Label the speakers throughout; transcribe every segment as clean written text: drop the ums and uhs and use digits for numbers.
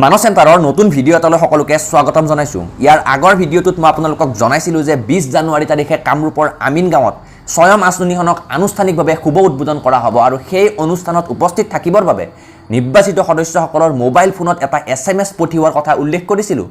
Speaker 1: মানস চেণ্টাৰৰ নতুন ভিডিঅ' এটালৈ সকলোকে স্বাগতম জনাইছো। ইয়াৰ আগৰ ভিডিঅ'টোত মই আপোনালোকক জনাইছিলো যে 20 জানুৱাৰী তাৰিখে কামৰূপৰ আমিন গাঁৱত স্বয়ম আঁচনিখনক আনুষ্ঠানিকভাৱে শুভ উদ্বোধন কৰা হ'ব আৰু সেই অনুষ্ঠানত উপস্থিত থাকিবৰ বাবে নিৰ্বাচিত সদস্যসকলৰ মোবাইল ফোনত এটা SMS পঠিওৱাৰ কথা উল্লেখ কৰিছিলো।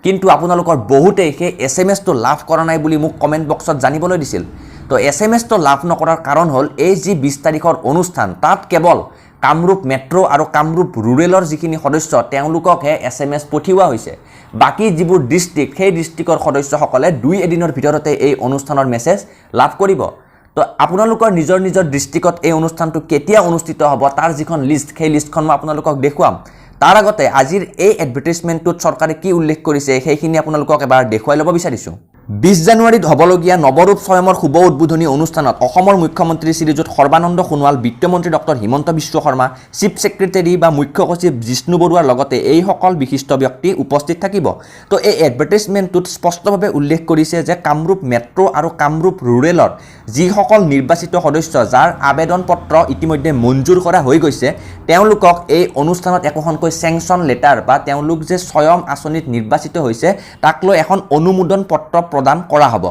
Speaker 1: কিন্তু আপোনালোকৰ বহুতেই সেই SMSটো লাভ কৰা নাই বুলি মোক কমেন্ট বক্সত জানিবলৈ দিছিল। তো SMSটো লাভ নকৰাৰ কাৰণ হ'ল এই যি 20 তাৰিখৰ অনুষ্ঠান তাত কেৱল কামৰূপ মেট্ৰো আৰু কামৰূপ ৰুৰেলৰ যিখিনি সদস্য তেওঁলোককহে SMS পঠিওৱা হৈছে। বাকি যিবোৰ ডিস্ট্ৰিক্ট সেই ডিস্ট্ৰিক্টৰ সদস্যসকলে 2 এদিনৰ ভিতৰতে এই অনুষ্ঠানৰ মেছেজ লাভ কৰিব। তো আপোনালোকৰ নিজৰ ডিস্ট্ৰিক্টত এই অনুষ্ঠানটো কেতিয়া অনুষ্ঠিত হ'ব তাৰ যিখন লিষ্ট সেই লিষ্টখন মই আপোনালোকক দেখুৱাম। তাৰ আগতে আজিৰ এই এডভাৰটাইজমেণ্টটোত চৰকাৰে কি উল্লেখ কৰিছে সেইখিনি আপোনালোকক এবাৰ দেখুৱাই ল'ব বিচাৰিছো। 20 জানুৱাৰীত হ'বলগীয়া নৱৰূপ স্বয়মৰ শুভ উদ্বোধনী অনুষ্ঠানত অসমৰ মুখ্যমন্ত্ৰী শ্ৰীযুত সৰ্বানন্দ সোণোৱাল, বিত্তমন্ত্ৰী doctor Himanta Biswa Sarma, chief secretary বা মুখ্য সচিব জিষ্ণু বৰুৱাৰ লগতে এইসকল বিশিষ্ট ব্যক্তি উপস্থিত থাকিব। তো এই এডভাৰটাইজমেণ্টটোত স্পষ্টভাৱে উল্লেখ কৰিছে যে কামৰূপ মেট্ৰো আৰু কামৰূপ ৰুৰেলৰ যিসকল নিৰ্বাচিত সদস্য যাৰ আবেদন পত্ৰ ইতিমধ্যে মঞ্জুৰ কৰা হৈ গৈছে তেওঁলোকক এই অনুষ্ঠানত একোখনকৈ sanction লেটাৰ বা তেওঁলোক যে স্বয়ম আঁচনিত নিৰ্বাচিত হৈছে তাক লৈ এখন অনুমোদন পত্ৰ প্ৰদান কৰা হ'ব।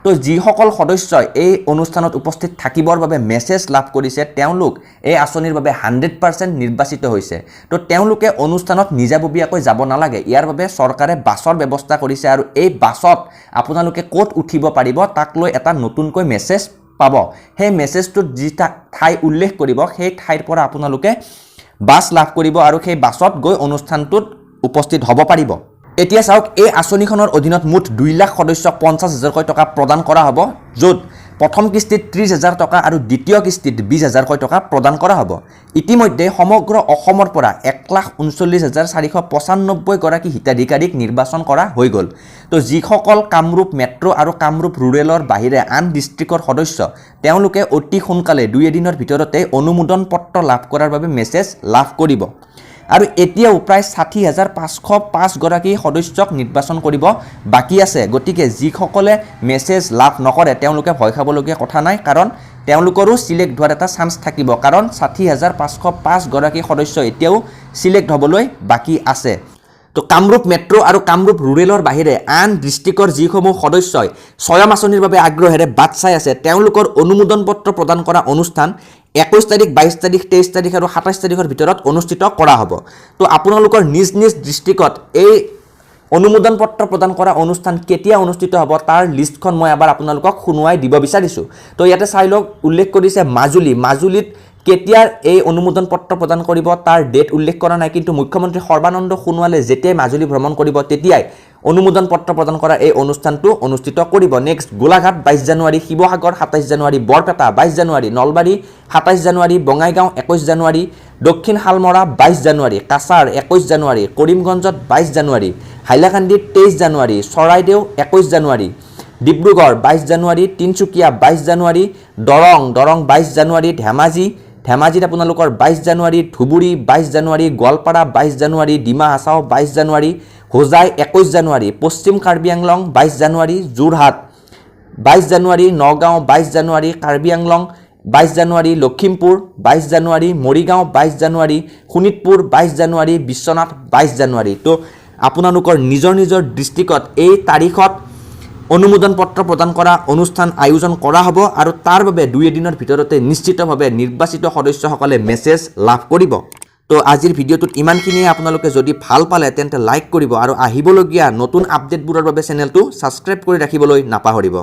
Speaker 1: তো যিসকল সদস্যই এই অনুষ্ঠানত উপস্থিত থাকিবৰ বাবে মেছেজ লাভ কৰিছে তেওঁলোক এই আঁচনিৰ বাবে 100% নিৰ্বাচিত হৈছে। তো তেওঁলোকে অনুষ্ঠানত নিজাববীয়াকৈ যাব নালাগে। ইয়াৰ বাবে চৰকাৰে বাছৰ ব্যৱস্থা কৰিছে আৰু এই বাছত আপোনালোকে ক'ত উঠিব পাৰিব তাক লৈ এটা নতুনকৈ মেছেজ পাব। সেই মেছেজটোত যি ঠাই উল্লেখ কৰিব সেই ঠাইৰ পৰা আপোনালোকে বাছ লাভ কৰিব আৰু সেই বাছত গৈ অনুষ্ঠানটোত উপস্থিত হ'ব পাৰিব। এতিয়া চাওক, এই আঁচনিখনৰ অধীনত মুঠ 2 লাখ সদস্যক 50,000কৈ টকা প্ৰদান কৰা হ'ব, য'ত প্ৰথম কিস্তিত 30,000 টকা আৰু দ্বিতীয় কিস্তিত 20,000কৈ টকা প্ৰদান কৰা হ'ব। ইতিমধ্যে সমগ্ৰ অসমৰ পৰা 1,39,495 গৰাকী হিতাধিকাৰীক নিৰ্বাচন কৰা হৈ গ'ল। তো যিসকল কামৰূপ মেট্ৰো আৰু কামৰূপ ৰুৰেলৰ বাহিৰে আন ডিষ্ট্ৰিক্টৰ সদস্য তেওঁলোকে অতি সোনকালে 2 এদিনৰ ভিতৰতে অনুমোদন পত্ৰ লাভ কৰাৰ বাবে মেছেজ লাভ কৰিব। আৰু এতিয়াও প্ৰায় 60,505 গৰাকী সদস্যক নিৰ্বাচন কৰিব বাকী আছে। গতিকে যিসকলে মেছেজ লাভ নকৰে তেওঁলোকে ভয় খাবলগীয়া কথা নাই, কাৰণ তেওঁলোকৰো সিলেক্ট হোৱাৰ এটা চান্স থাকিব, কাৰণ 60,505 গৰাকী সদস্য এতিয়াও সিলেক্ট হ'বলৈ বাকী আছে। তো কামৰূপ মেট্ৰো আৰু কামৰূপ ৰুৰেলৰ বাহিৰে আন ডিষ্ট্ৰিক্টৰ যিসমূহ সদস্যই স্বয়ম আঁচনিৰ বাবে আগ্ৰহেৰে বাট চাই আছে তেওঁলোকৰ অনুমোদন পত্ৰ প্ৰদান কৰা অনুষ্ঠান 21 তাৰিখ, 22 তাৰিখ, 23 তাৰিখ আৰু 27 তাৰিখৰ ভিতৰত অনুষ্ঠিত কৰা হ'ব। তো আপোনালোকৰ নিজ ডিষ্ট্ৰিক্টত এই অনুমোদন পত্ৰ প্ৰদান কৰা অনুষ্ঠান কেতিয়া অনুষ্ঠিত হ'ব তাৰ লিষ্টখন মই এবাৰ আপোনালোকক শুনুৱাই দিব বিচাৰিছোঁ। তো ইয়াতে চাই লওক, উল্লেখ কৰিছে মাজুলীত কেতিয়া এই অনুমোদন পত্ৰ প্ৰদান কৰিব তাৰ ডেট উল্লেখ কৰা নাই, কিন্তু মুখ্যমন্ত্ৰী সৰ্বানন্দ সোণোৱালে যেতিয়াই মাজুলী ভ্ৰমণ কৰিব তেতিয়াই অনুমোদন পত্ৰ প্ৰদান কৰা এই অনুষ্ঠানটো অনুষ্ঠিত কৰিব। নেক্সট গোলাঘাট 22 জানুৱাৰী, শিৱসাগৰ 27 জানুৱাৰী, বৰপেটা 22 জানুৱাৰী, নলবাৰী 27 জানুৱাৰী, বঙাইগাঁও 21 জানুৱাৰী, দক্ষিণ শালমৰা 22 জানুৱাৰী, কাছাৰ 21 জানুৱাৰী, কৰিমগঞ্জত 22 জানুৱাৰী, হাইলাকান্দিত 23 জানুৱাৰী, চৰাইদেউ 21 জানুৱাৰী, ডিব্ৰুগড় 22 জানুৱাৰী, তিনচুকীয়া 22 জানুৱাৰী, দৰং 22 জানুৱাৰী, ধেমাজিত আপোনালোকৰ 22 জানুৱাৰী, ধুবুৰী 22 জানুৱাৰী, গোৱালপাৰা 22 জানুৱাৰী, ডিমা হাছাও 22 জানুৱাৰী, হোজাই 21 জানুৱাৰী, পশ্চিম কাৰ্বি আংলং 22 জানুৱাৰী, যোৰহাট 22 জানুৱাৰী, নগাঁও 22 জানুৱাৰী, কাৰ্বি আংলং 22 জানুৱাৰী, লখিমপুৰ 22 জানুৱাৰী, মৰিগাঁও 22 জানুৱাৰী, শোণিতপুৰ 22 জানুৱাৰী, বিশ্বনাথ 22 জানুৱাৰী। তো আপোনালোকৰ নিজৰ ডিষ্ট্ৰিক্টত এই তাৰিখত অনুমোদন পত্ৰ প্ৰদান কৰা অনুষ্ঠান আয়োজন কৰা হ'ব আৰু তাৰ বাবে 2 এদিনৰ ভিতৰতে নিশ্চিতভাৱে নিৰ্বাচিত সদস্যসকলে মেছেজ লাভ কৰিব। তো আজিৰ ভিডিঅ'টোত ইমানখিনিয়ে। আপোনালোকে যদি ভাল পালে তেন্তে লাইক কৰিব আৰু আহিবলগীয়া নতুন আপডেটবোৰৰ বাবে চেনেলটো ছাবস্ক্ৰাইব কৰি ৰাখিবলৈ নাপাহৰিব।